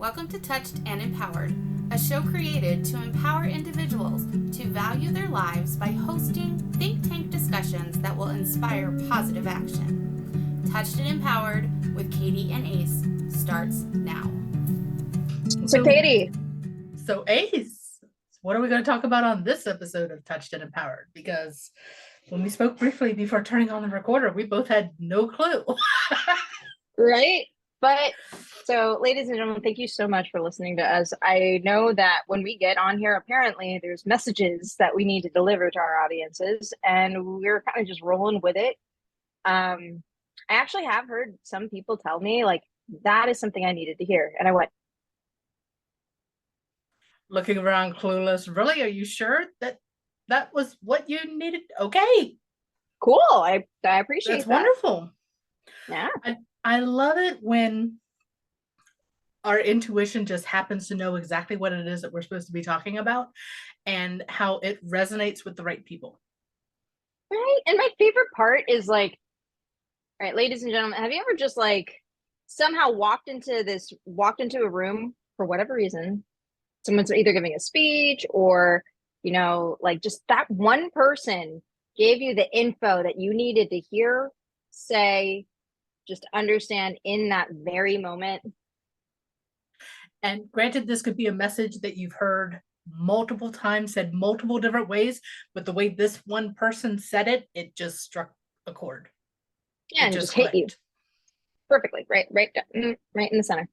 Welcome to Touched and Empowered, a show created to empower individuals to value their lives by hosting think tank discussions that will inspire positive action. Touched and Empowered with Katie and Ace starts now. So Katie. So Ace, what are we going to talk about on this episode of Touched and Empowered? Because when we spoke briefly before turning on the recorder, we both had no clue. Right? But so, ladies and gentlemen, thank you so much for listening to us. I know that when we get on here, apparently there's messages that we need to deliver to our audiences, and we're kind of just rolling with it. I actually have heard some people tell me, like, that is something I needed to hear. And I went, looking around clueless. Really? Are you sure that was what you needed? Okay. Cool. I appreciate That's that. Wonderful. Yeah. I love it when our intuition just happens to know exactly what it is that we're supposed to be talking about and how it resonates with the right people. Right. And my favorite part is like, all right, ladies and gentlemen, have you ever just like somehow walked into a room for whatever reason? Someone's either giving a speech or, like just that one person gave you the info that you needed to hear, say, just understand in that very moment. And granted, this could be a message that you've heard multiple times, said multiple different ways, but the way this one person said it, it just struck a chord. Yeah, and just hit you perfectly, right in the center.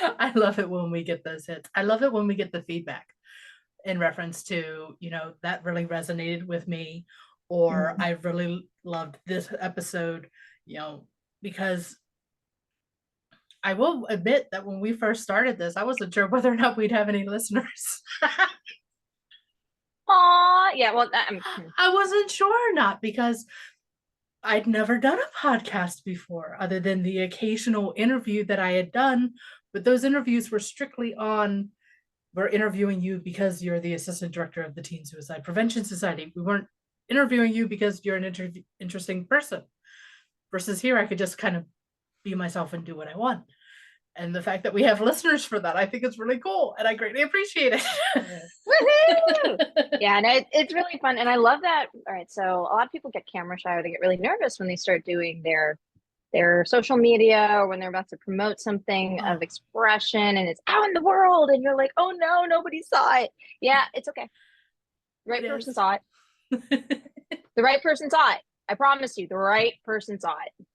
I love it when we get those hits. I love it when we get the feedback in reference to, that really resonated with me, or I really loved this episode, because I will admit that when we first started this, I wasn't sure whether or not we'd have any listeners. Aw, yeah, well, I wasn't sure or not, because I'd never done a podcast before, other than the occasional interview that I had done. But those interviews were strictly on, we're interviewing you because you're the assistant director of the Teen Suicide Prevention Society. We weren't interviewing you because you're an interesting person. Versus here, I could just kind of be myself and do what I want. And the fact that we have listeners for that, I think it's really cool, and I greatly appreciate it. Woohoo! Yeah, and it's really fun, and I love that. All right, so a lot of people get camera shy, or they get really nervous when they start doing their social media, or when they're about to promote something of expression, and it's out in the world, and you're like, oh no, nobody saw it. Yeah, it's okay. The right person saw it. The right person saw it. I promise you, the right person saw it.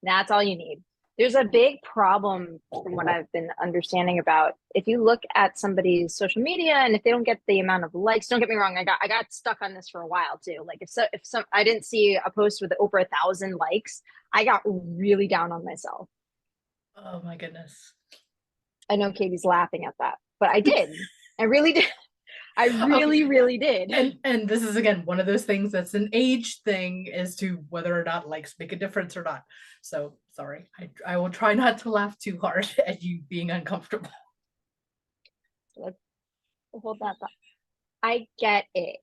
That's all you need. There's a big problem from what I've been understanding about if you look at somebody's social media and if they don't get the amount of likes. Don't get me wrong, I got stuck on this for a while too. Like if I didn't see a post with over 1,000 likes, I got really down on myself. Oh my goodness. I know Katie's laughing at that, but I did. I really did. I really did. And this is, again, one of those things that's an age thing as to whether or not likes make a difference or not. So sorry, I will try not to laugh too hard at you being uncomfortable. Let's hold that thought. I get it.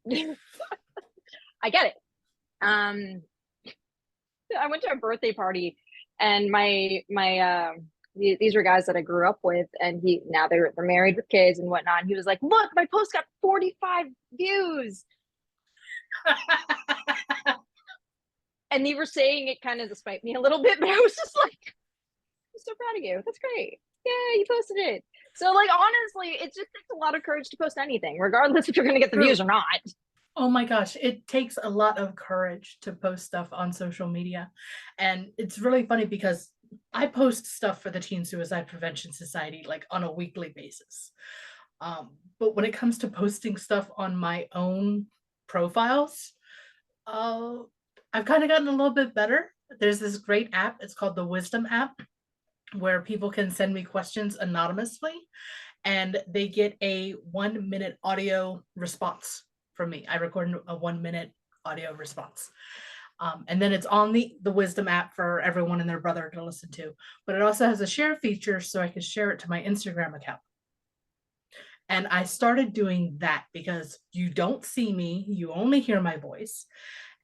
I get it. I went to a birthday party, and these were guys that I grew up with, and now they're married with kids and whatnot. And he was like, "Look, my post got 45 views." And they were saying it kind of to spite me a little bit, but I was just like, I'm so proud of you. That's great. Yeah, you posted it. So, like, honestly, it just takes a lot of courage to post anything, regardless if you're going to get the views or not. Oh my gosh, it takes a lot of courage to post stuff on social media. And it's really funny because I post stuff for the Teen Suicide Prevention Society like on a weekly basis. But when it comes to posting stuff on my own profiles, I've kind of gotten a little bit better. There's this great app. It's called the Wisdom app, where people can send me questions anonymously, and they get a 1-minute audio response from me. I record a 1-minute audio response. And then it's on the Wisdom app for everyone and their brother to listen to. But it also has a share feature, so I can share it to my Instagram account. And I started doing that because you don't see me, you only hear my voice.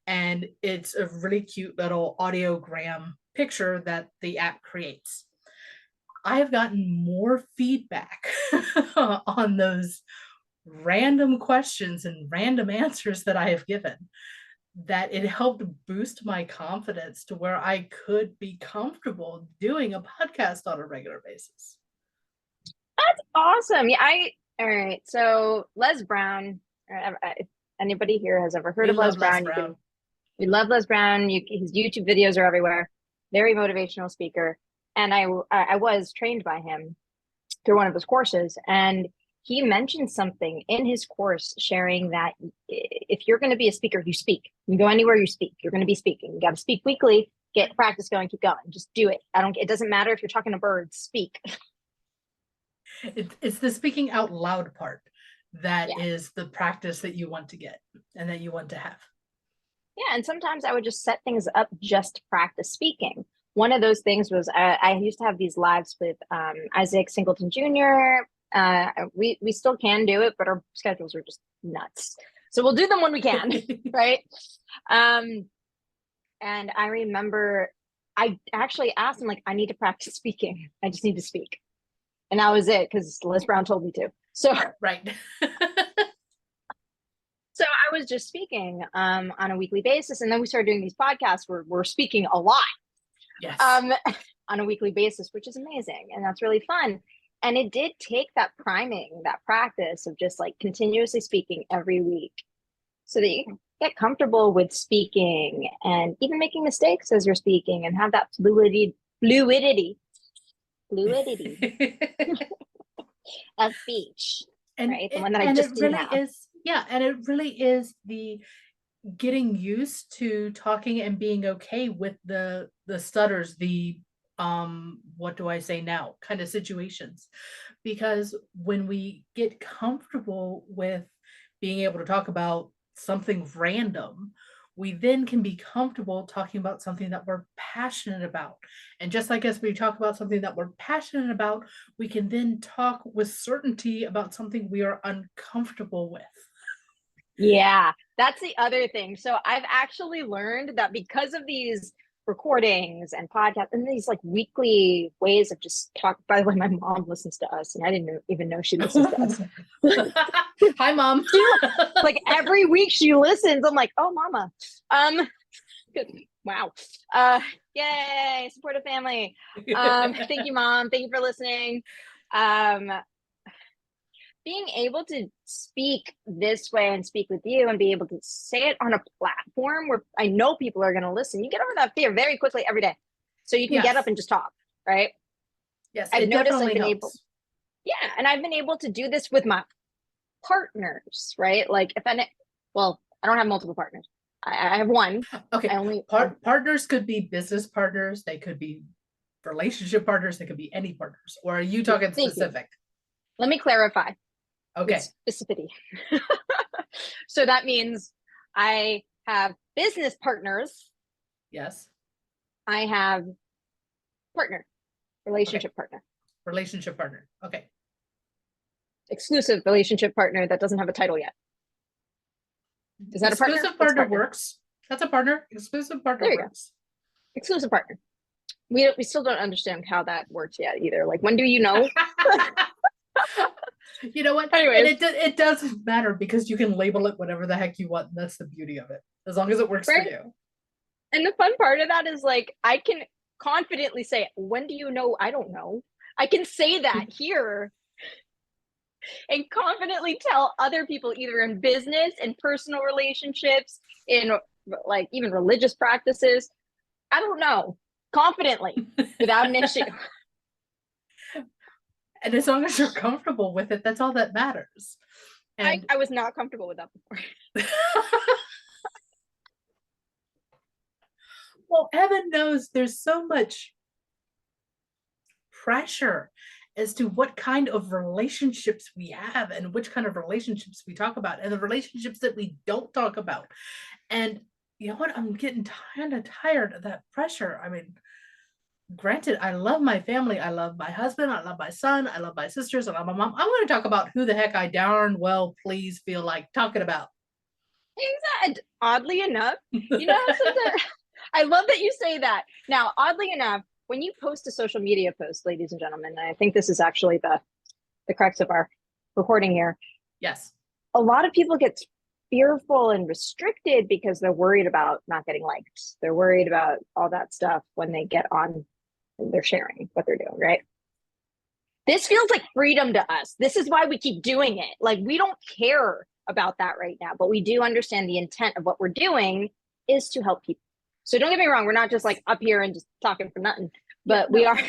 And it's a really cute little audiogram picture that the app creates. I have gotten more feedback on those random questions and random answers that I have given, that it helped boost my confidence to where I could be comfortable doing a podcast on a regular basis. That's awesome. Yeah, all right. So Les Brown, if anybody here has ever heard We of Les love Les Brown, we love Les Brown. His YouTube videos are everywhere. Very motivational speaker. And I was trained by him through one of his courses. And he mentioned something in his course sharing that if you're going to be a speaker, you speak. You go anywhere, you speak. You're going to be speaking. You got to speak weekly, get practice going, keep going. Just do it. It doesn't matter if you're talking to birds, speak. It's the speaking out loud part that is the practice that you want to get and that you want to have. Yeah, and sometimes I would just set things up just to practice speaking. One of those things was I used to have these lives with Isaac Singleton Jr. We still can do it, but our schedules are just nuts. So we'll do them when we can, right? And I remember I actually asked him, like, I need to practice speaking. I just need to speak. And that was it, because Les Brown told me to. So right. So I was just speaking on a weekly basis. And then we started doing these podcasts where we're speaking a lot. Yes. On a weekly basis, which is amazing. And that's really fun. And it did take that priming, that practice of just like continuously speaking every week so that you can get comfortable with speaking and even making mistakes as you're speaking and have that fluidity of speech. And right? The one that I just did now. And it really is the getting used to talking and being okay with the stutters, the what do I say now kind of situations, because when we get comfortable with being able to talk about something random, we then can be comfortable talking about something that we're passionate about. And just like as we talk about something that we're passionate about, we can then talk with certainty about something we are uncomfortable with. Yeah, that's the other thing. So I've actually learned that because of these recordings and podcasts and these like weekly ways of just talk. By the way, my mom listens to us, and I didn't even know she listens to us. Hi, Mom. Like every week she listens. I'm like, oh, Mama. Good. Wow. Yay, supportive family. Thank you, Mom. Thank you for listening. Being able to speak this way and speak with you and be able to say it on a platform where I know people are going to listen, you get over that fear very quickly every day. So you can get up and just talk, right? Yes, I've noticed I've been helps. and I've been able to do this with my partners, right? Like I don't have multiple partners. I have one. Okay. Partners could be business partners. They could be relationship partners. They could be any partners. Or are you talking specific? Let me clarify. Okay. Specificity. So that means I have business partners. Yes. I have relationship partner. Relationship partner. Okay. Exclusive relationship partner that doesn't have a title yet. Is that exclusive a partner? Partner works. That's a partner. Exclusive partner works. Exclusive partner. We still don't understand how that works yet either. Like, when do you know? You know what? Anyways. And it doesn't matter because you can label it whatever the heck you want. That's the beauty of it. As long as it works for you. And the fun part of that is like, I can confidently say, when do you know? I don't know. I can say that here and confidently tell other people either in business and personal relationships, in like even religious practices. I don't know, confidently without an issue. And as long as you're comfortable with it, that's all that matters. And I was not comfortable with that before. Well, heaven knows there's so much pressure as to what kind of relationships we have and which kind of relationships we talk about and the relationships that we don't talk about. And you know what? I'm getting kind of tired of that pressure. I mean, granted, I love my family. I love my husband. I love my son. I love my sisters. I love my mom. I'm going to talk about who the heck I darn well please feel like talking about. Exactly. Oddly enough, you know, I love that you say that. Now, oddly enough, when you post a social media post, ladies and gentlemen, and I think this is actually the crux of our recording here, Yes. a lot of people get fearful and restricted because they're worried about not getting liked. They're worried about all that stuff when they get on and they're sharing what they're doing, right? This feels like freedom to us. This is why we keep doing it. Like, we don't care about that right now, but we do understand the intent of what we're doing is to help people. So don't get me wrong, we're not just like up here and just talking for nothing, but we are.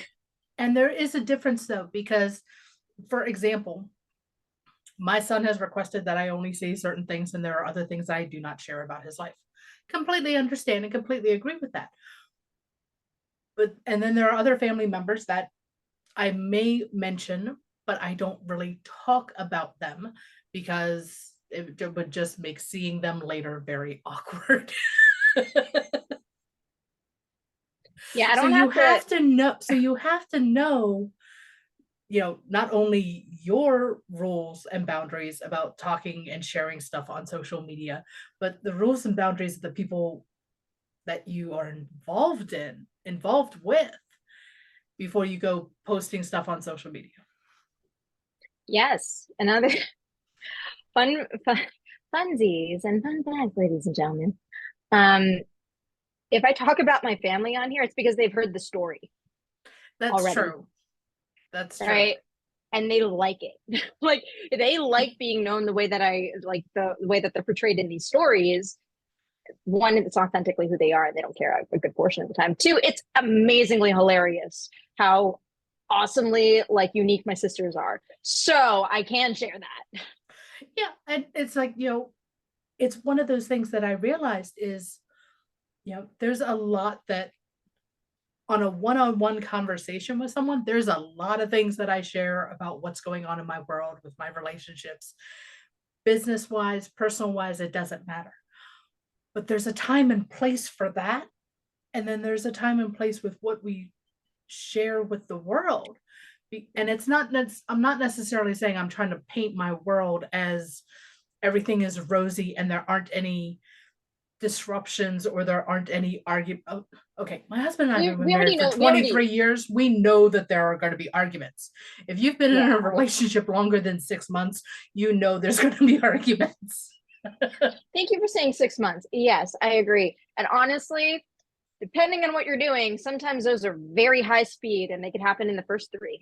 And there is a difference though, because for example, my son has requested that I only say certain things, and there are other things I do not share about his life. Completely understand and completely agree with that. And then there are other family members that I may mention, but I don't really talk about them because it would just make seeing them later very awkward. Yeah, I So don't you have have to know. So you have to know, not only your rules and boundaries about talking and sharing stuff on social media, but the rules and boundaries of the people that you are involved with before you go posting stuff on social media. Yes, another funsies and fun facts, ladies and gentlemen. If I talk about my family on here, it's because they've heard the story. That's already. True. That's true. Right. And they like it. Like, they like being known the way that I like, the way that they're portrayed in these stories. One, it's authentically who they are, and they don't care a good portion of the time. Two, it's amazingly hilarious how awesomely like unique my sisters are. So I can share that. Yeah. And it's like, it's one of those things that I realized is, there's a lot that on a one-on-one conversation with someone, there's a lot of things that I share about what's going on in my world with my relationships, business-wise, personal-wise, it doesn't matter. But there's a time and place for that. And then there's a time and place with what we share with the world. And I'm not necessarily saying I'm trying to paint my world as everything is rosy and there aren't any disruptions or there aren't any arguments. Oh, okay, my husband and I have been married for 23 years. We know that there are going to be arguments. If you've been in a relationship longer than 6 months, there's going to be arguments. Thank you for saying 6 months. Yes, I agree. And honestly, depending on what you're doing, sometimes those are very high speed and they can happen in the first 3.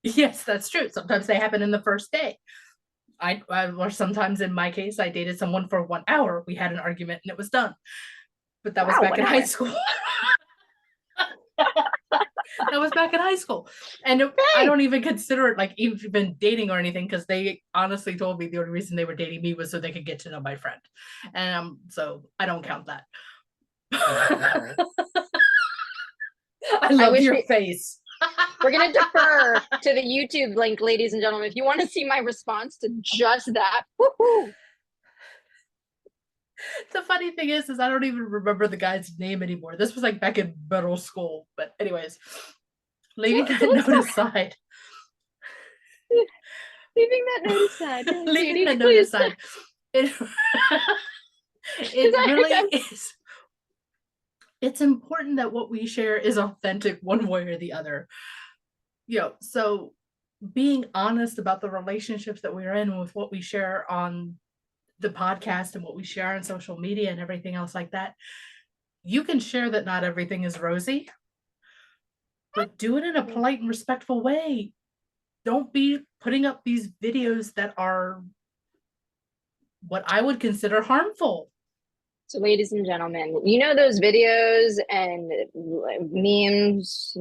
Yes, that's true. Sometimes they happen in the first day. Or sometimes in my case, I dated someone for 1 hour. We had an argument and it was done. But that was back in high school. That was back in high school. And I don't even consider it like even dating or anything, because they honestly told me the only reason they were dating me was so they could get to know my friend. And so I don't count that. I love your face. We're going to defer to the YouTube link, ladies and gentlemen. If you want to see my response to just that, woohoo! The funny thing is I don't even remember the guy's name anymore. This was like back in middle school. But anyways, leaving that note aside. Leaving that note aside. Leaving that note aside. It really is. It's important that what we share is authentic one way or the other. So being honest about the relationships that we're in with what we share on the podcast and what we share on social media and everything else like that. You can share that not everything is rosy, but do it in a polite and respectful way. Don't be putting up these videos that are what I would consider harmful. So, ladies and gentlemen, those videos and memes,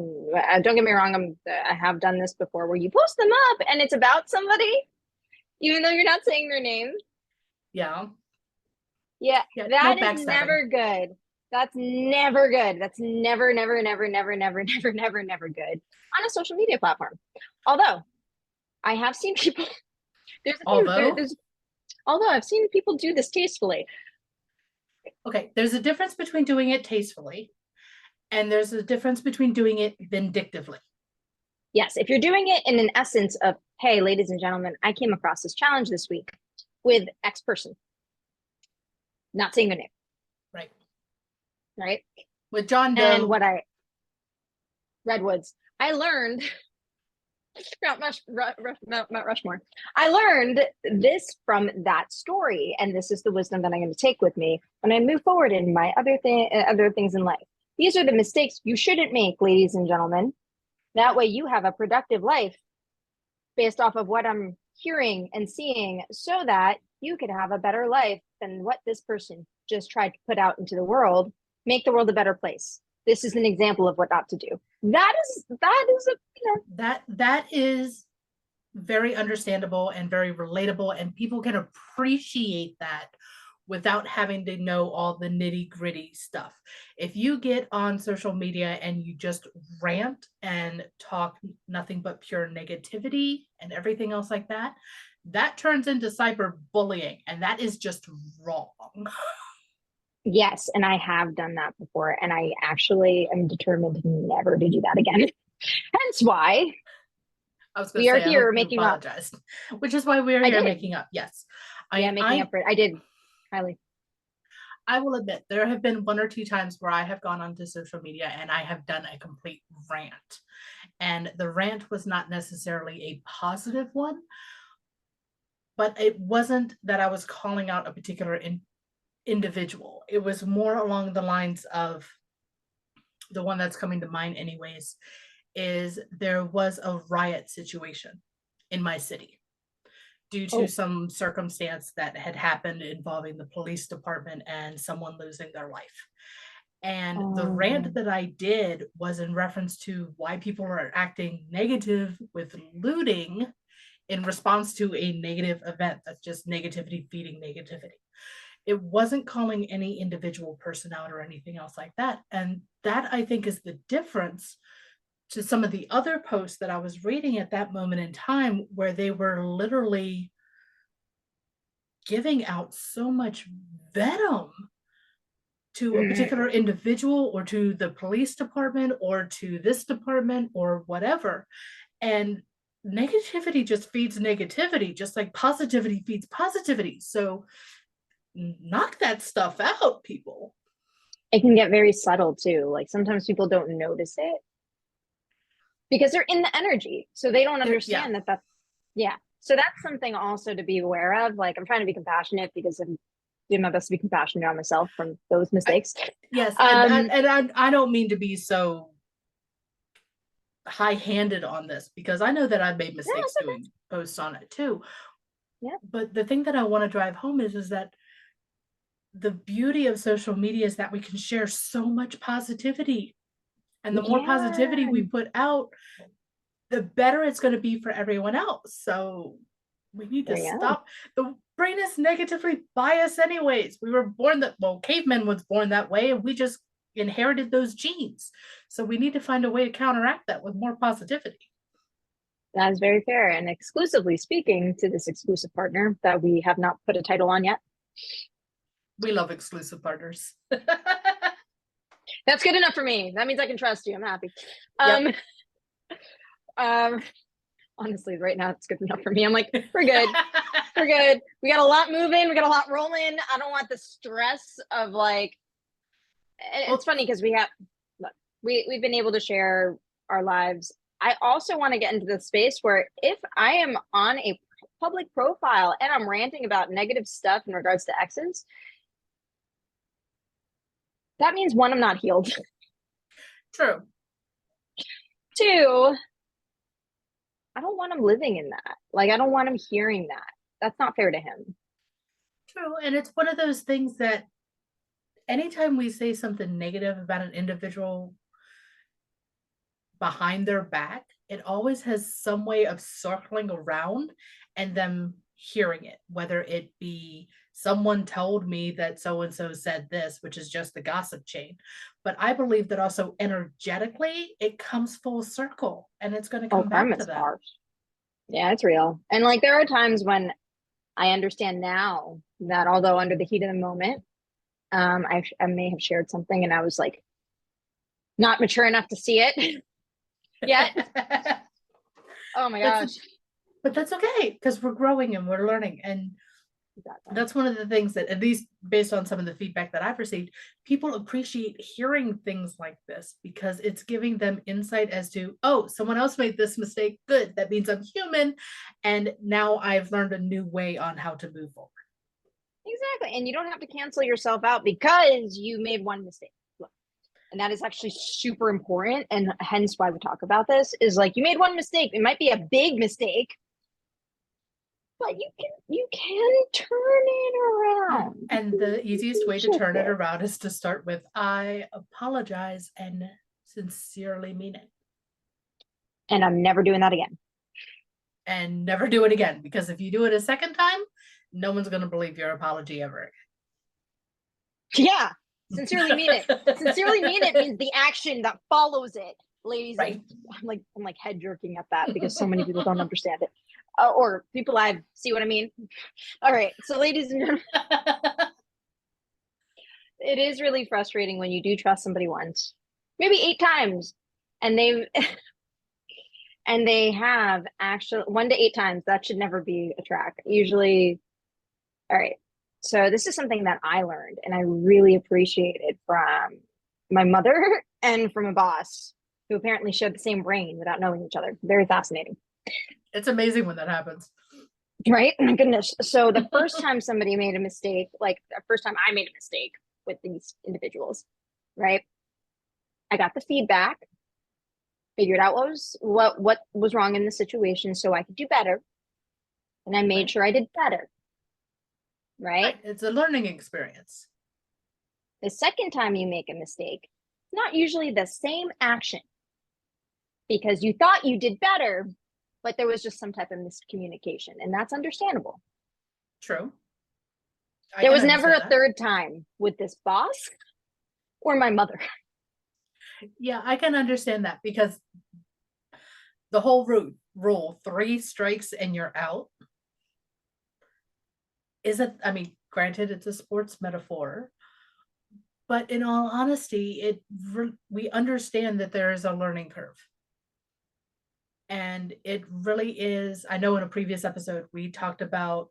don't get me wrong, I have done this before, where you post them up and it's about somebody, even though you're not saying their name. Yeah. That is never good. That's never good. That's never, never, never, never, never, never, never, never good on a social media platform. Although I have seen people, although I've seen people do this tastefully. Okay, there's a difference between doing it tastefully and there's a difference between doing it vindictively. Yes, if you're doing it in an essence of, hey, ladies and gentlemen, I came across this challenge this week with X person. Not saying their name. Right. Right? With John And Doe. Redwoods, I learned Mount Rushmore. I learned this from that story, and this is the wisdom that I'm going to take with me when I move forward in my other things in life. These are the mistakes you shouldn't make, ladies and gentlemen. That way, you have a productive life based off of what I'm hearing and seeing, so that you could have a better life than what this person just tried to put out into the world. Make the world a better place. This is an example of what not to do. That is that is very understandable and very relatable, and people can appreciate that without having to know all the nitty-gritty stuff. If you get on social media and you just rant and talk nothing but pure negativity and everything else like that, that turns into cyberbullying, and that is just wrong. Yes, and I have done that before, and I actually am determined never to do that again. Hence why we are here making up. Which is why we are here making up. Yes. Making up for it. I did, Kylie. I will admit, there have been 1 or 2 times where I have gone onto social media and I have done a complete rant. And the rant was not necessarily a positive one, but it wasn't that I was calling out a particular individual. It was more along the lines of, the one that's coming to mind anyways, is there was a riot situation in my city due to some circumstance that had happened involving the police department and someone losing their life. And the rant that I did was in reference to why people are acting negative with looting in response to a negative event. That's just negativity feeding negativity. It wasn't calling any individual person out or anything else like that. And that, I think, is the difference to some of the other posts that I was reading at that moment in time, where they were literally giving out so much venom to a particular individual or to the police department or to this department or whatever. And negativity just feeds negativity, just like positivity feeds positivity. So knock that stuff out, people. It can get very subtle too. Like sometimes people don't notice it because they're in the energy, so they don't understand that. So that's something also to be aware of. Like, I'm trying to be compassionate because I'm doing my best to be compassionate on myself from those mistakes. Yes, and I don't mean to be so high-handed on this, because I know that I've made mistakes doing posts on it too. Yeah. But the thing that I want to drive home is that the beauty of social media is that we can share so much positivity. And the more positivity we put out, the better it's going to be for everyone else. So we need to stop. The brain is negatively biased anyways. We were born caveman was born that way, and we just inherited those genes. So we need to find a way to counteract that with more positivity. That is very fair. And exclusively speaking to this exclusive partner that we have not put a title on yet. We love exclusive partners. That's good enough for me. That means I can trust you. I'm happy. Honestly, right now it's good enough for me. I'm like, we're good. We're good. We got a lot moving. We got a lot rolling. I don't want the stress of like, it's funny because we've been able to share our lives. I also want to get into the space where if I am on a public profile and I'm ranting about negative stuff in regards to exes, that means 1, I'm not healed. True. 2, I don't want him living in that. Like, I don't want him hearing that. That's not fair to him. True. And it's one of those things that anytime we say something negative about an individual behind their back, it always has some way of circling around and them hearing it, whether it be someone told me that so-and-so said this, which is just the gossip chain. But I believe that also energetically, it comes full circle and it's going to come back to them. Yeah, it's real. And like, there are times when I understand now that although under the heat of the moment, I may have shared something and I was like, not mature enough to see it yet. Oh my gosh. But that's okay, because we're growing and we're learning. And Exactly. That's one of the things that, at least based on some of the feedback that I've received, people appreciate hearing things like this because it's giving them insight as to, oh, someone else made this mistake. Good. That means I'm human. And now I've learned a new way on how to move forward. Exactly. And you don't have to cancel yourself out because you made one mistake. Look, and that is actually super important. And hence why we talk about this is like, you made one mistake. It might be a big mistake, but you can turn it around. And the easiest way to turn it around is to start with, I apologize and sincerely mean it. And I'm never doing that again. And never do it again, because if you do it a second time, no one's going to believe your apology ever again. Yeah, sincerely mean it. Sincerely mean it means the action that follows it, ladies. Right. I'm like head jerking at that because so many people don't understand it, or people I see what I mean. All right, so ladies and gentlemen, it is really frustrating when you do trust somebody once, maybe 8 times, and they have actually 1 to 8 times. That should never be a track. Usually, all right. So this is something that I learned and I really appreciated from my mother and from a boss who apparently shared the same brain without knowing each other. Very fascinating. It's amazing when that happens. Right? My goodness. So the first time somebody made a mistake, like the first time I made a mistake with these individuals, right? I got the feedback, figured out what was wrong in the situation so I could do better. And I made sure I did better. Right? It's a learning experience. The second time you make a mistake, it's not usually the same action because you thought you did better, but there was just some type of miscommunication, and that's understandable. True. There was never a third time with this boss or my mother. Yeah, I can understand that because the whole rule, 3 strikes and you're out, isn't, I mean, granted, it's a sports metaphor, but in all honesty, we understand that there is a learning curve. And it really is, I know in a previous episode, we talked about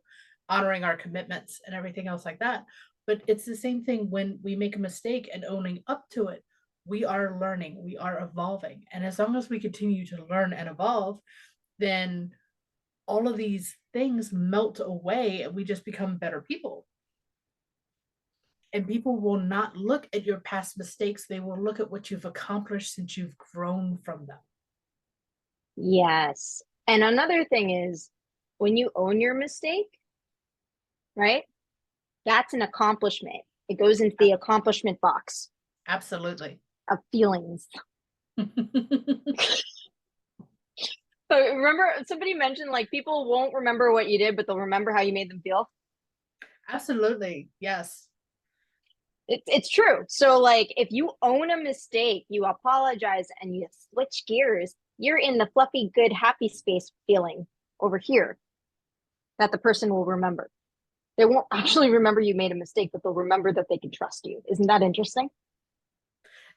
honoring our commitments and everything else like that, but it's the same thing when we make a mistake and owning up to it. We are learning, we are evolving. And as long as we continue to learn and evolve, then all of these things melt away and we just become better people. And people will not look at your past mistakes. They will look at what you've accomplished since you've grown from them. Yes. And another thing is when you own your mistake, right? That's an accomplishment. It goes into the accomplishment box. Absolutely. Of feelings. So remember, somebody mentioned like people won't remember what you did, but they'll remember how you made them feel. Absolutely. Yes. It's true. So like if you own a mistake, you apologize and you switch gears, you're in the fluffy, good, happy space feeling over here that the person will remember. They won't actually remember you made a mistake, but they'll remember that they can trust you. Isn't that interesting?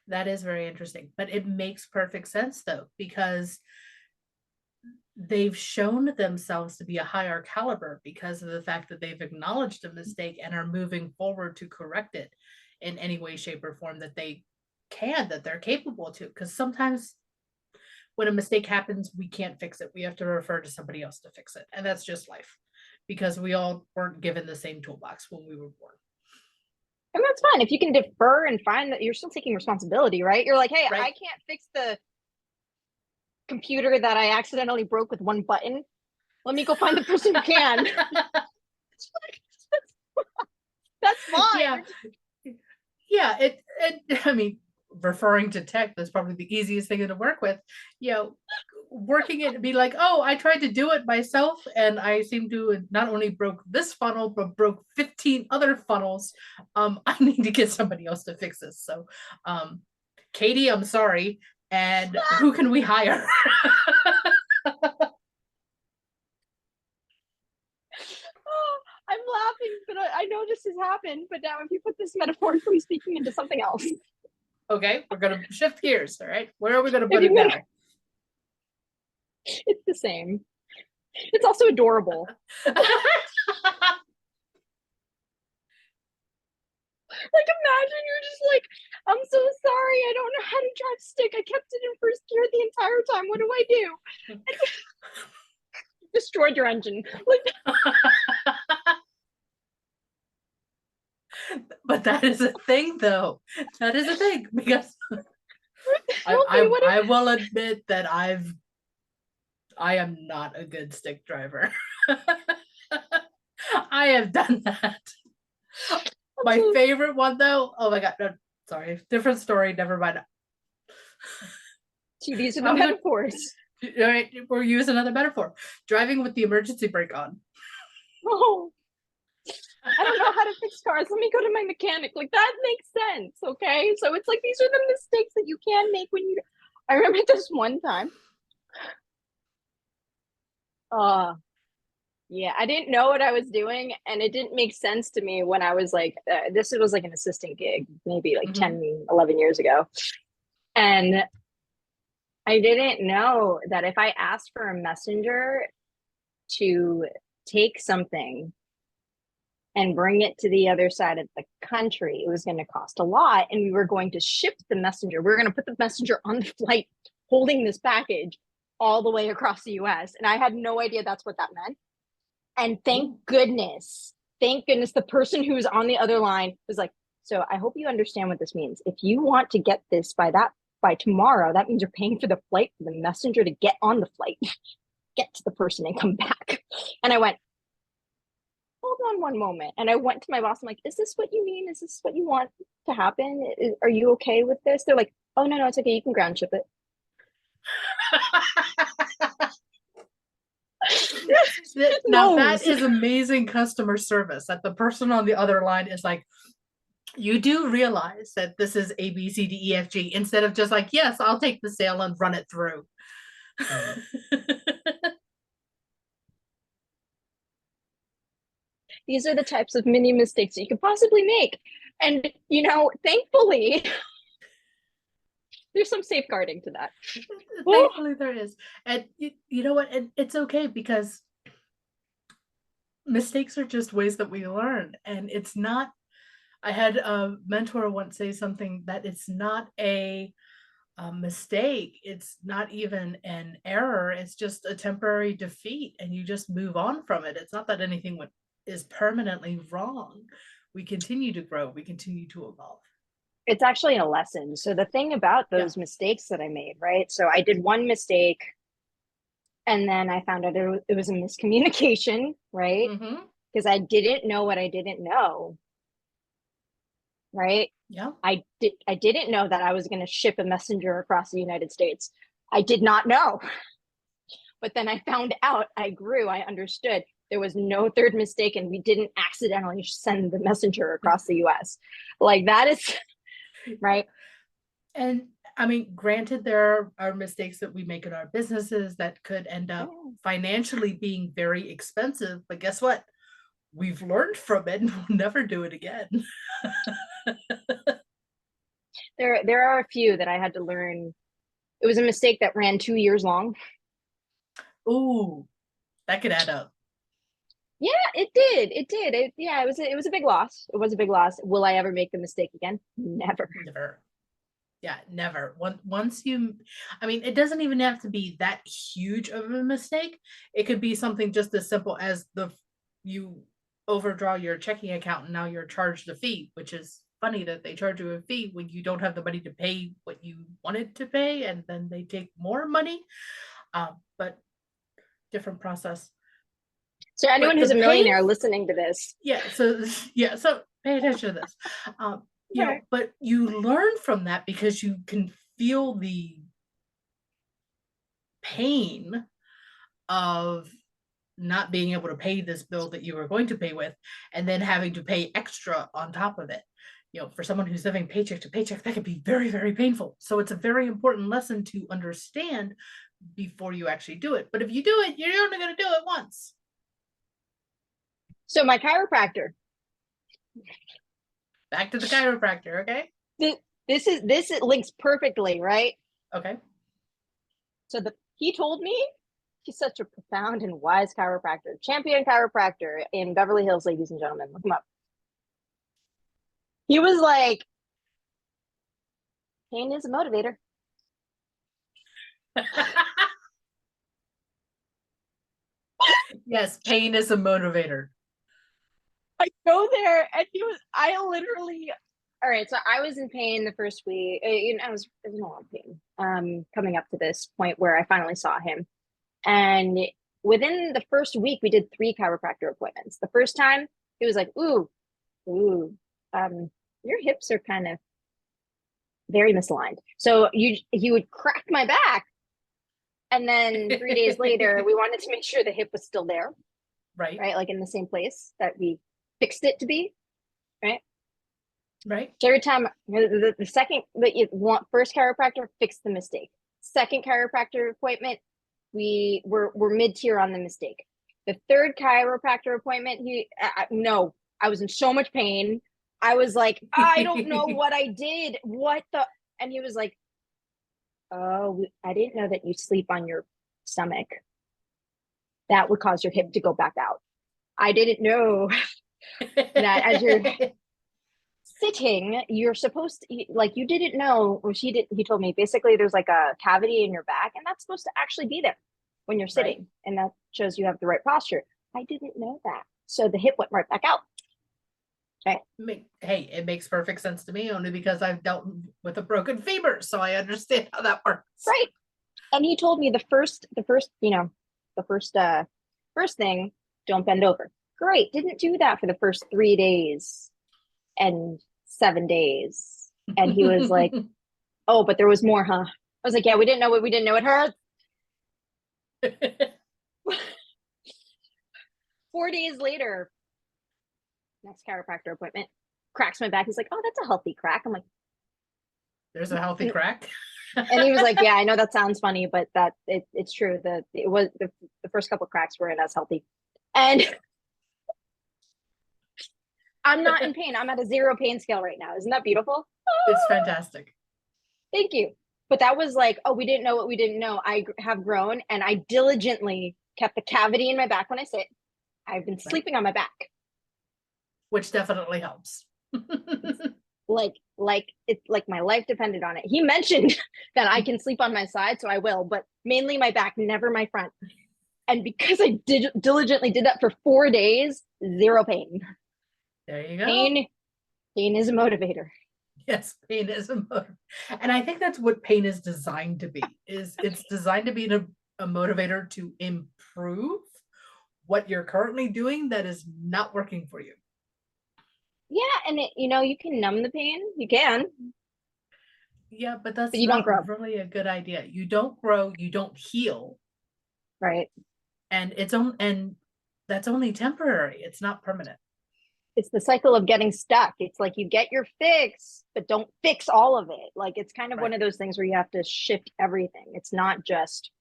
That is very interesting, but it makes perfect sense though, because they've shown themselves to be a higher caliber because of the fact that they've acknowledged a mistake and are moving forward to correct it in any way, shape, or form that they can, that they're capable to. Because sometimes when a mistake happens, we can't fix it. We have to refer to somebody else to fix it. And that's just life because we all weren't given the same toolbox when we were born. And that's fine. If you can defer and find that you're still taking responsibility, right? You're like, hey, right. I can't fix the computer that I accidentally broke with one button. Let me go find the person who can. That's fine. Yeah. I mean, referring to tech, that's probably the easiest thing to work with. You know, working it and be like, oh, I tried to do it myself and I seem to not only broke this funnel, but broke 15 other funnels. I need to get somebody else to fix this. So, Katie, I'm sorry. And who can we hire? I'm laughing, but I know this has happened. But now if you put this metaphorically speaking into something else. Okay, we're going to shift gears, all right? Where are we going to put it now? It's the same. It's also adorable. Like, imagine you're just like, I'm so sorry, I don't know how to drive stick. I kept it in first gear the entire time. What do I do? Destroyed your engine. Like, But that is a thing, though. That is a thing because okay, what if I will admit that I am not a good stick driver. I have done that. My favorite one, though. Oh my god! No, sorry, different story. Never mind. see, these are the I'm good. metaphors. All right, we'll use another metaphor. Driving with the emergency brake on. Oh, I don't know how to fix cars. Let me go to my mechanic. Like, that makes sense. Okay. So it's like, these are the mistakes that you can make when you, I remember this one time. Yeah, I didn't know what I was doing, and it didn't make sense to me when I was like, this was like an assistant gig, maybe like 10, 11 years ago. And I didn't know that if I asked for a messenger to take something and bring it to the other side of the country, it was going to cost a lot. And we were going to ship the messenger. We were going to put the messenger on the flight holding this package all the way across the US. And I had no idea that's what that meant. And thank goodness the person who was on the other line was like, so I hope you understand what this means. If you want to get this by tomorrow, that means you're paying for the flight for the messenger to get on the flight, get to the person and come back. And I went, hold on one moment. And I went to my boss. I'm like, is this what you mean? Is this what you want to happen? Are you okay with this? They're like, oh, no, it's okay. You can ground ship it. Now that is amazing customer service, that the person on the other line is like, you do realize that this is A, B, C, D, E, F, G, instead of just like, yes, I'll take the sale and run it through. These are the types of mini mistakes that you could possibly make. And, thankfully, there's some safeguarding to that. Thankfully, there is. And you know what? And it's okay, because mistakes are just ways that we learn. And it's not, I had a mentor once say something, that it's not a mistake. It's not even an error. It's just a temporary defeat, and you just move on from it. It's not that anything is permanently wrong. We continue to grow. We continue to evolve. It's actually a lesson. So the thing about those mistakes that I made, right? So I did one mistake, and then I found out it was a miscommunication, right? Because I didn't know what I didn't know, right? Yeah. I didn't know that I was going to ship a messenger across the United States. I did not know. But then I found out, I grew, I understood. There was no third mistake, and we didn't accidentally send the messenger across the US. Like, that is right. And I mean, granted, there are mistakes that we make in our businesses that could end up financially being very expensive. But guess what? We've learned from it, and we'll never do it again. There are a few that I had to learn. It was a mistake that ran 2 years long. Ooh, that could add up. Yeah, it did. It was a big loss. It was a big loss. Will I ever make the mistake again? Never. Yeah, never. Once you, I mean, it doesn't even have to be that huge of a mistake. It could be something just as simple as you overdraw your checking account, and now you're charged a fee, which is funny that they charge you a fee when you don't have the money to pay what you wanted to pay, and then they take more money. But different process. So anyone who's a millionaire listening to this. So pay attention to this. But you learn from that, because you can feel the pain of not being able to pay this bill that you were going to pay with, and then having to pay extra on top of it. For someone who's living paycheck to paycheck, that can be very, very painful. So it's a very important lesson to understand before you actually do it. But if you do it, you're only going to do it once. So my chiropractor. Back to the chiropractor, okay? This links perfectly, right? Okay. So he told me, he's such a profound and wise chiropractor, champion chiropractor in Beverly Hills, ladies and gentlemen, look him up. He was like, pain is a motivator. Yes, pain is a motivator. I go there and I literally, all right. So I was in pain the first week. I was in a lot of pain coming up to this point where I finally saw him. And within the first week, we did 3 chiropractor appointments. The first time, he was like, ooh, your hips are kind of very misaligned. So he would crack my back. And then 3 days later, we wanted to make sure the hip was still there, Right. right? Like in the same place that we fixed it to be, right? Right. So every time the second that you want, first chiropractor, fix the mistake. Second chiropractor appointment, we're mid-tier on the mistake. The third chiropractor appointment, no, I was in so much pain. I was like, I don't know what I did. What the? And he was like, oh, I didn't know that you sleep on your stomach. That would cause your hip to go back out. I didn't know that as you're sitting, you're supposed to, like, you didn't know, or he told me basically there's like a cavity in your back, and that's supposed to actually be there when you're sitting, right. And that shows you have the right posture. I didn't know that. So the hip went right back out. Right. Hey, it makes perfect sense to me only because I've dealt with a broken femur, so I understand how that works. Right. And he told me the first thing, don't bend over. Great. Didn't do that for the first 3 days and 7 days. And he was like, oh, but there was more, huh? I was like, yeah, we didn't know it hurt. 4 days later, next chiropractor appointment, cracks my back. He's like, oh, that's a healthy crack. I'm like, there's a healthy crack. And he was like, yeah, I know that sounds funny, but it's true. The first couple of cracks weren't as healthy. And I'm not in pain. I'm at a 0 pain scale right now. Isn't that beautiful? It's fantastic. Thank you. But that was like, oh, we didn't know what we didn't know. I have grown, and I diligently kept the cavity in my back when I sit. I've been sleeping on my back. Which definitely helps. like it's like my life depended on it. He mentioned that I can sleep on my side, so I will, but mainly my back, never my front. And because I diligently did that for 4 days, 0 pain. There you go. Pain is a motivator. Yes, pain is a motivator. And I think that's what pain is designed to be. It's designed to be a motivator to improve what you're currently doing that is not working for you. Yeah, and you can numb the pain. You can. Yeah, but that's you not don't grow. Really a good idea. You don't grow, you don't heal. Right. And that's only temporary. It's not permanent. It's the cycle of getting stuck. It's like you get your fix, but don't fix all of it. Like it's kind of one of those things where you have to shift everything. It's not just,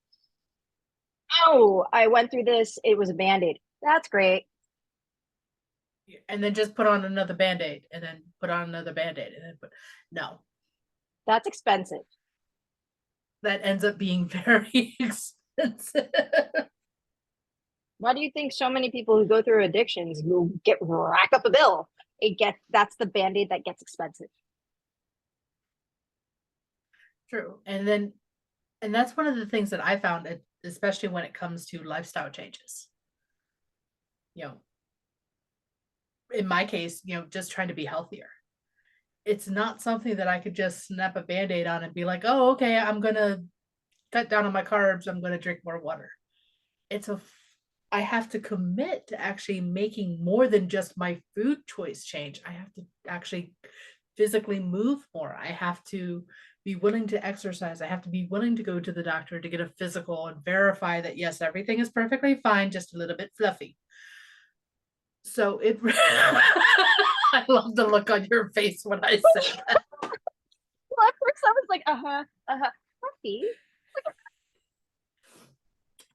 oh, I went through this. It was a Band-Aid. That's great. And then just put on another Band-Aid, and then put on another Band-Aid, and then no. That's expensive. That ends up being very expensive. Why do you think so many people who go through addictions rack up a bill? That's the Band-Aid that gets expensive. True. And that's one of the things that I found, especially when it comes to lifestyle changes. In my case, just trying to be healthier. It's not something that I could just snap a Band-Aid on and be like, oh, okay, I'm going to cut down on my carbs. I'm going to drink more water. I have to commit to actually making more than just my food choice change. I have to actually physically move more. I have to be willing to exercise. I have to be willing to go to the doctor to get a physical and verify that, yes, everything is perfectly fine, just a little bit fluffy. So I love the look on your face when I said that. Well, at first I was like, fluffy.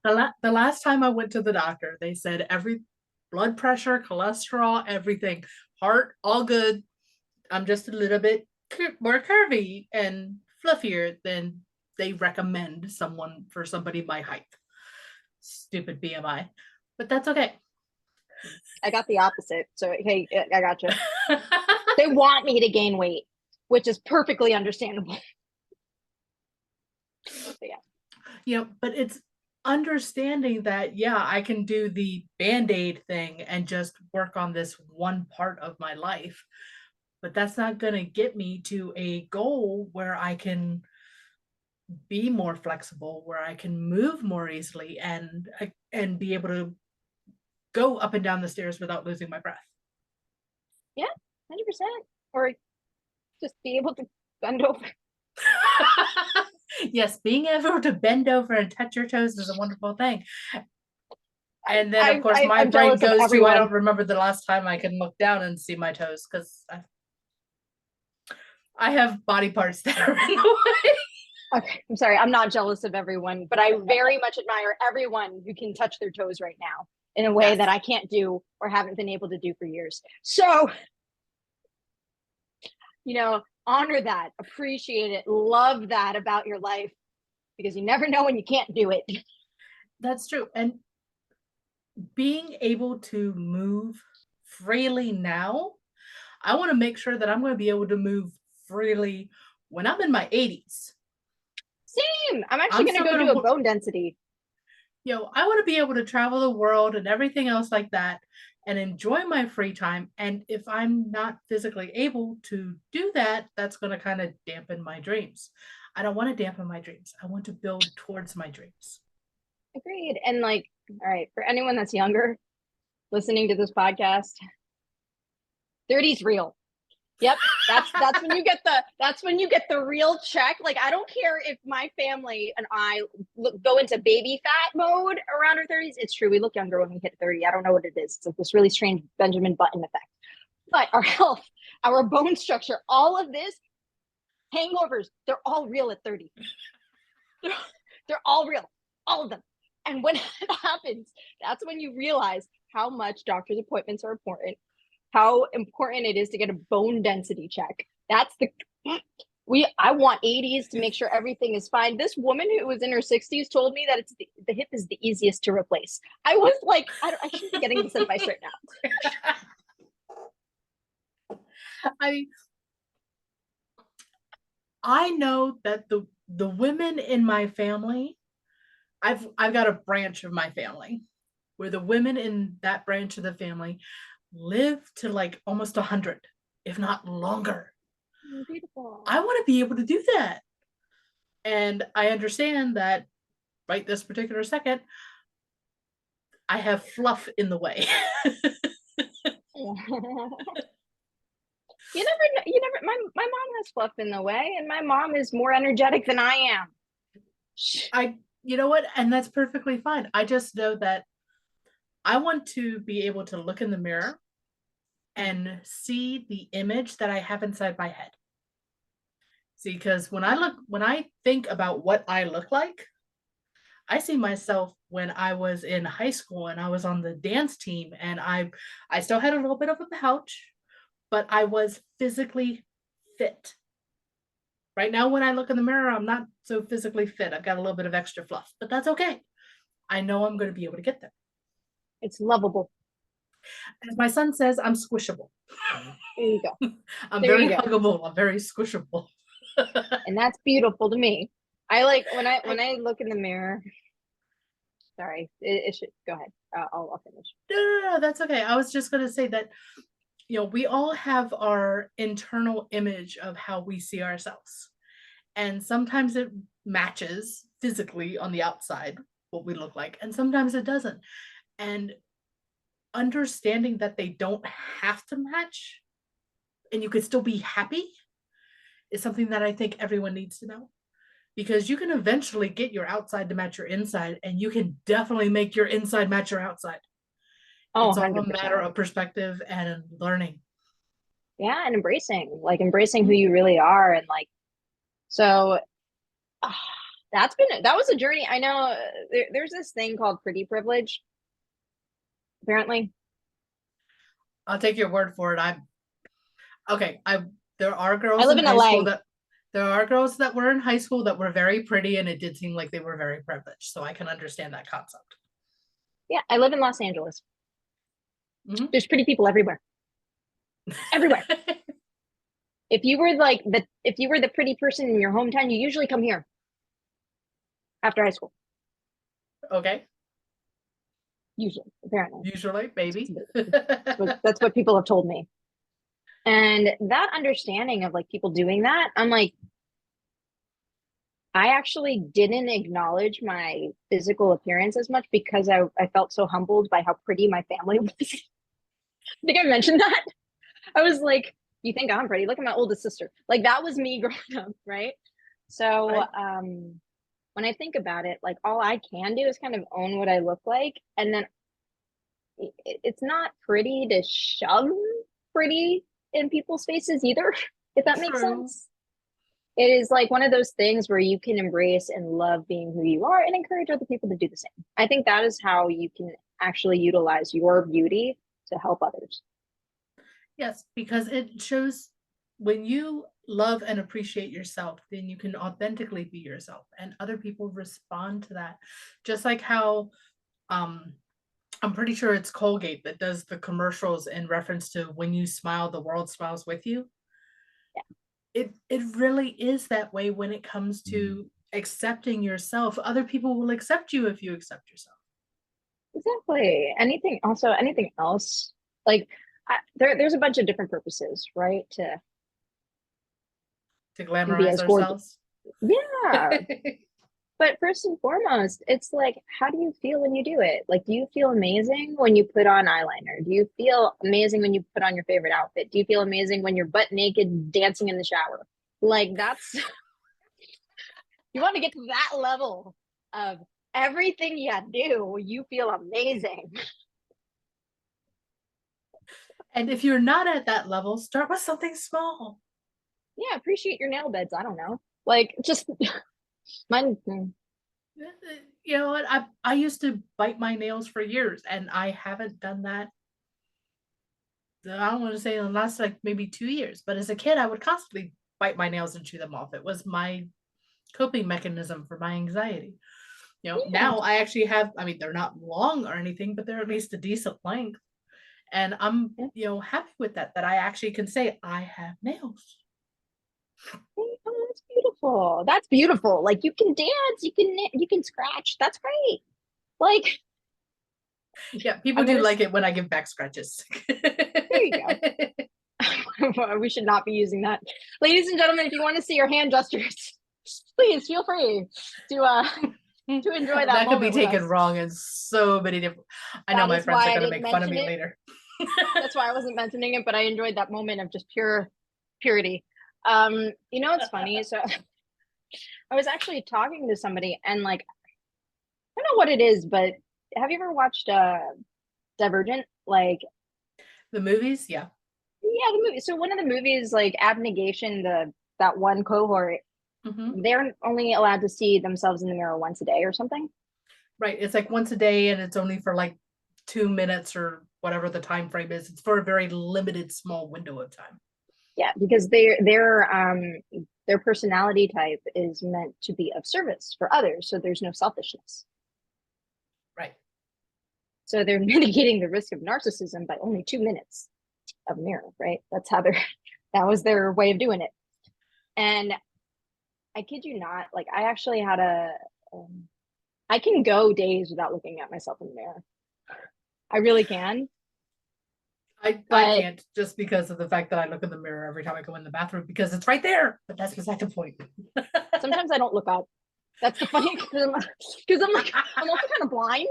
The last time I went to the doctor, they said every blood pressure, cholesterol, everything, heart, all good. I'm just a little bit more curvy and fluffier than they recommend for somebody my height. Stupid BMI, but that's okay. I got the opposite. So, hey, I got you. They want me to gain weight, which is perfectly understandable. Yeah, but it's understanding that, yeah, I can do the band-aid thing and just work on this one part of my life, but that's not going to get me to a goal where I can be more flexible, where I can move more easily and be able to go up and down the stairs without losing my breath. Yeah, 100%. Or just be able to bend over. Yes, being able to bend over and touch your toes is a wonderful thing. And then, of course, my I'm brain jealous of goes to, I everyone. don't remember the last time I can look down and see my toes because I have body parts that are in the way. Okay, I'm sorry. I'm not jealous of everyone, but I very much admire everyone who can touch their toes right now in a way Yes. that I can't do or haven't been able to do for years. So, honor that, appreciate it, love that about your life, because you never know when you can't do it. That's true. And being able to move freely now, I want to make sure that I'm going to be able to move freely when I'm in my 80s. Same. I'm actually going to go do a bone density. I want to be able to travel the world and everything else like that and enjoy my free time. And if I'm not physically able to do that, that's going to kind of dampen my dreams. I don't want to dampen my dreams. I want to build towards my dreams. Agreed. And all right, for anyone that's younger listening to this podcast, 30's real. Yep, that's when you get the real check. I don't care if my family and I go into baby fat mode around our 30s. It's true, we look younger when we hit 30. I don't know what it is. It's like this really strange Benjamin Button effect. But our health, our bone structure, all of this, hangovers, they're all real at 30. They're all real, all of them. And when it happens, that's when you realize how much doctor's appointments are important, how important it is to get a bone density check. I want 80s to make sure everything is fine. This woman who was in her 60s told me that the hip is the easiest to replace. I was like, I shouldn't be getting this advice right now. I know that the women in my family, I've got a branch of my family where the women in that branch of the family live to almost 100, if not longer. Beautiful. I want to be able to do that. And I understand that right this particular second, I have fluff in the way. You never, my mom has fluff in the way, and my mom is more energetic than I am. You know what? And that's perfectly fine. I just know that I want to be able to look in the mirror and see the image that I have inside my head. See, because when I think about what I look like, I see myself when I was in high school and I was on the dance team, and I still had a little bit of a pouch, but I was physically fit. Right now, when I look in the mirror, I'm not so physically fit. I've got a little bit of extra fluff, but that's okay. I know I'm going to be able to get there. It's lovable. As my son says, I'm squishable. There you go. I'm very huggable. I'm very squishable. And that's beautiful to me. I like when I look in the mirror. Sorry, it should go ahead. I'll finish. No, that's okay. I was just going to say that, we all have our internal image of how we see ourselves. And sometimes it matches physically on the outside what we look like, and sometimes it doesn't. And understanding that they don't have to match and you could still be happy is something that I think everyone needs to know. Because you can eventually get your outside to match your inside, and you can definitely make your inside match your outside. Oh, it's all 100%. a matter of perspective and learning. Yeah, and embracing who you really are. And so that was a journey. I know there's this thing called pretty privilege, apparently. I'll take your word for it. There are girls I live in high LA. school there are girls that were in high school that were very pretty, and it did seem like they were very privileged. So I can understand that concept. Yeah, I live in Los Angeles. Mm-hmm. There's pretty people everywhere. everywhere. If you were the pretty person in your hometown, you usually come here after high school. Okay. Usually, apparently. Usually, maybe. That's what people have told me. And that understanding of like people doing that, I'm like, I actually didn't acknowledge my physical appearance as much because I felt so humbled by how pretty my family was. I think I mentioned that. I was like, you think I'm pretty? Look at my oldest sister. Like that was me growing up, right? So Right. when I think about it, like all I can do is kind of own what I look like. And then it's not pretty to shove pretty in people's faces either, if that makes True. sense. It is like one of those things where you can embrace and love being who you are and encourage other people to do the same. I think that is how you can actually utilize your beauty to help others. Yes, because it shows when you love and appreciate yourself, then you can authentically be yourself and other people respond to that. Just like how um I'm pretty sure it's Colgate that does the commercials in reference to when you smile, the world smiles with you. Yeah, It really is that way when it comes to accepting yourself. Other people will accept you if you accept yourself. exactly. Anything else? Like there's a bunch of different purposes, right? To To be glamorize as gorgeous. ourselves. Yeah. But first and foremost, it's like, how do you feel when you do it? Like, do you feel amazing when you put on eyeliner? Do you feel amazing when you put on your favorite outfit? Do you feel amazing when you're butt naked dancing in the shower? Like, that's, you want to get to that level of everything you do, you feel amazing. And if you're not at that level, start with something small. Yeah, appreciate your nail beds. I don't know. Like, just mine. You know what? I used to bite my nails for years, and I haven't done that. I don't want to say in the last like maybe 2 years, but as a kid, I would constantly bite my nails and chew them off. It was my coping mechanism for my anxiety. You know, Yeah, now I actually have, I mean, they're not long or anything, but they're at least a decent length. And I'm, yeah. happy with that, that I actually can say I have nails. Oh, that's beautiful. That's beautiful. Like you can dance, you can scratch. That's great. Like Yeah, people I'm do gonna. like it when I give back scratches. There you go. We should not be using that. Ladies and gentlemen, if you want to see your hand gestures, please feel free to enjoy that That could be moment with taken us. wrong in so many different. I know That my is friends are why I going to didn't make fun of mention me it. later. That's why I wasn't mentioning it, but I enjoyed that moment of just pure purity. It's funny. So I was actually talking to somebody and like I don't know what it is, but have you ever watched Divergent? Like The movies, yeah. yeah, the movie. So one of the movies, like Abnegation, that one cohort, Hmm. they're only allowed to see themselves in the mirror once a day or something. Right. It's like once a day, and it's only for like 2 minutes or whatever the time frame is. It's for a very limited, small window of time. Yeah, because their personality type is meant to be of service for others, so there's no selfishness. Right. So they're mitigating the risk of narcissism by only 2 minutes of mirror, right? That's how that was their way of doing it. And I kid you not, like I actually had I can go days without looking at myself in the mirror. I really can. I But can't, just because of the fact that I look in the mirror every time I go in the bathroom because it's right there. But that's beside the point. sometimes I don't look up. That's the funny because I'm like I'm also kind of blind.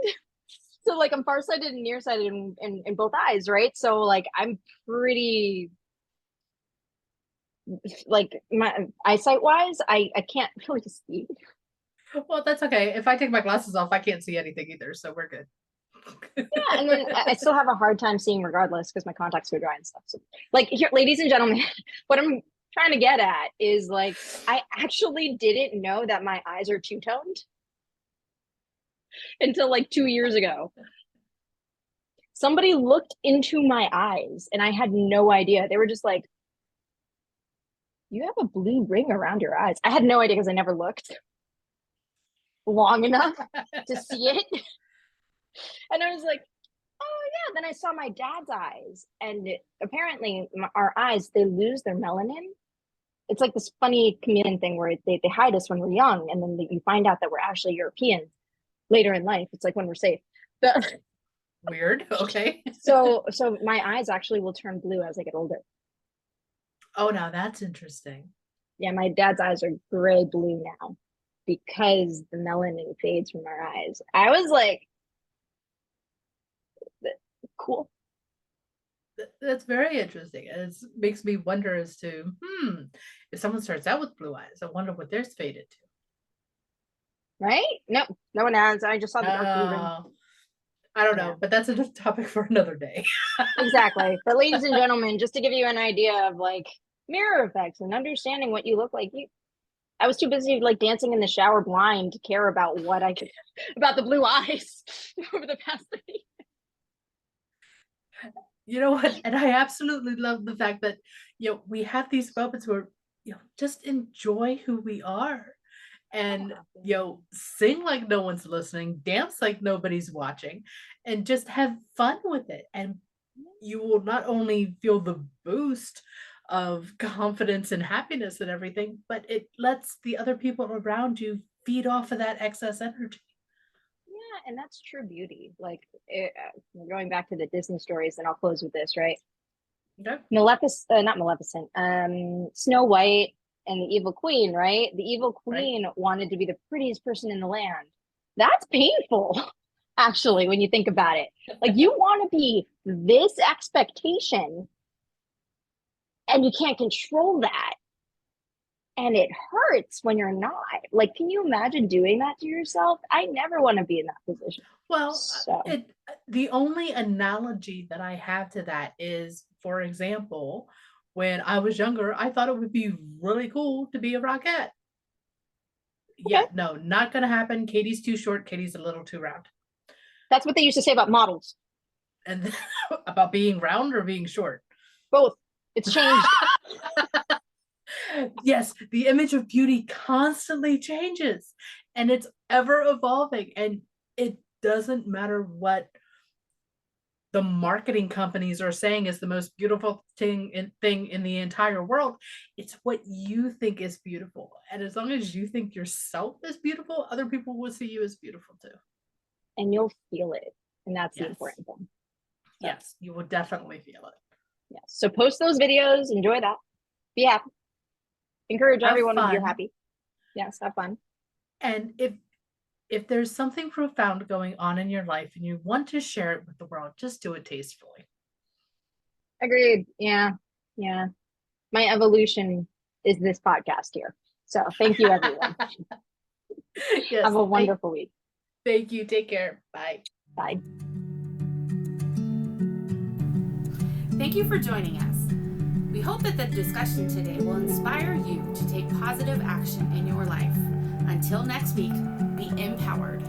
So like I'm farsighted and nearsighted in both eyes, right? So like I'm pretty like my eyesight wise, I can't really see. Well, that's okay. If I take my glasses off, I can't see anything either, so we're good. Yeah, and then I still have a hard time seeing regardless because my contacts go dry and stuff. So like here, ladies and gentlemen, what I'm trying to get at is like I actually didn't know that my eyes are two-toned until like 2 years ago. Somebody looked into my eyes and I had no idea. They were just like, you have a blue ring around your eyes. I had no idea because I never looked long enough to see it. And I was like, oh yeah. Then I saw my dad's eyes, and apparently our eyes, they lose their melanin. It's like this funny chameleon thing where they hide us when we're young, and then you find out that we're actually Europeans later in life. It's like when we're safe. But Weird. Okay. so my eyes actually will turn blue as I get older. Oh, now that's interesting. Yeah, my dad's eyes are gray blue now because the melanin fades from our eyes. I was like, cool. That's very interesting. And it makes me wonder as to, if someone starts out with blue eyes, I wonder what theirs faded to. Right? No one has. I just saw the dark blue ring. I don't know, Yeah. but that's a topic for another day. Exactly. But ladies and gentlemen, just to give you an idea of like mirror effects and understanding what you look like, I was too busy like dancing in the shower blind to care about what I could about the blue eyes over the past 30 years. You know what? And I absolutely love the fact that, we have these moments where, just enjoy who we are. And, sing like no one's listening, dance like nobody's watching, and just have fun with it. And you will not only feel the boost of confidence and happiness and everything, but it lets the other people around you feed off of that excess energy. Yeah, and that's true beauty. Like going back to the Disney stories, and I'll close with this, right? Okay. Not Maleficent, Snow White and the evil queen, right? The evil queen wanted to be the prettiest person in the land. That's painful, actually, when you think about it. Like you want to be this expectation and you can't control that. And it hurts when you're not. Like, can you imagine doing that to yourself? I never want to be in that position. Well, the only analogy that I have to that is, for example, when I was younger, I thought it would be really cool to be a Rockette. Okay. Yeah, no, not going to happen. Katie's too short. Katie's a little too round. That's what they used to say about models. And about being round or being short? Both. It's changed. Yes, the image of beauty constantly changes and it's ever evolving, and it doesn't matter what the marketing companies are saying is the most beautiful thing in the entire world. It's what you think is beautiful, and as long as you think yourself is beautiful, other people will see you as beautiful too, and you'll feel it, and that's the important thing. So. Yes, you will definitely feel it. Yes, so post those videos, enjoy that, be happy, encourage everyone to be happy. Yes, have fun. And if there's something profound going on in your life and you want to share it with the world, just do it tastefully. Agreed. Yeah. My evolution is this podcast here. So thank you, everyone. Yes, have a wonderful week. Thank you. Take care. Bye. Bye. Thank you for joining us. We hope that the discussion today will inspire you to take positive action in your life. Until next week, be empowered.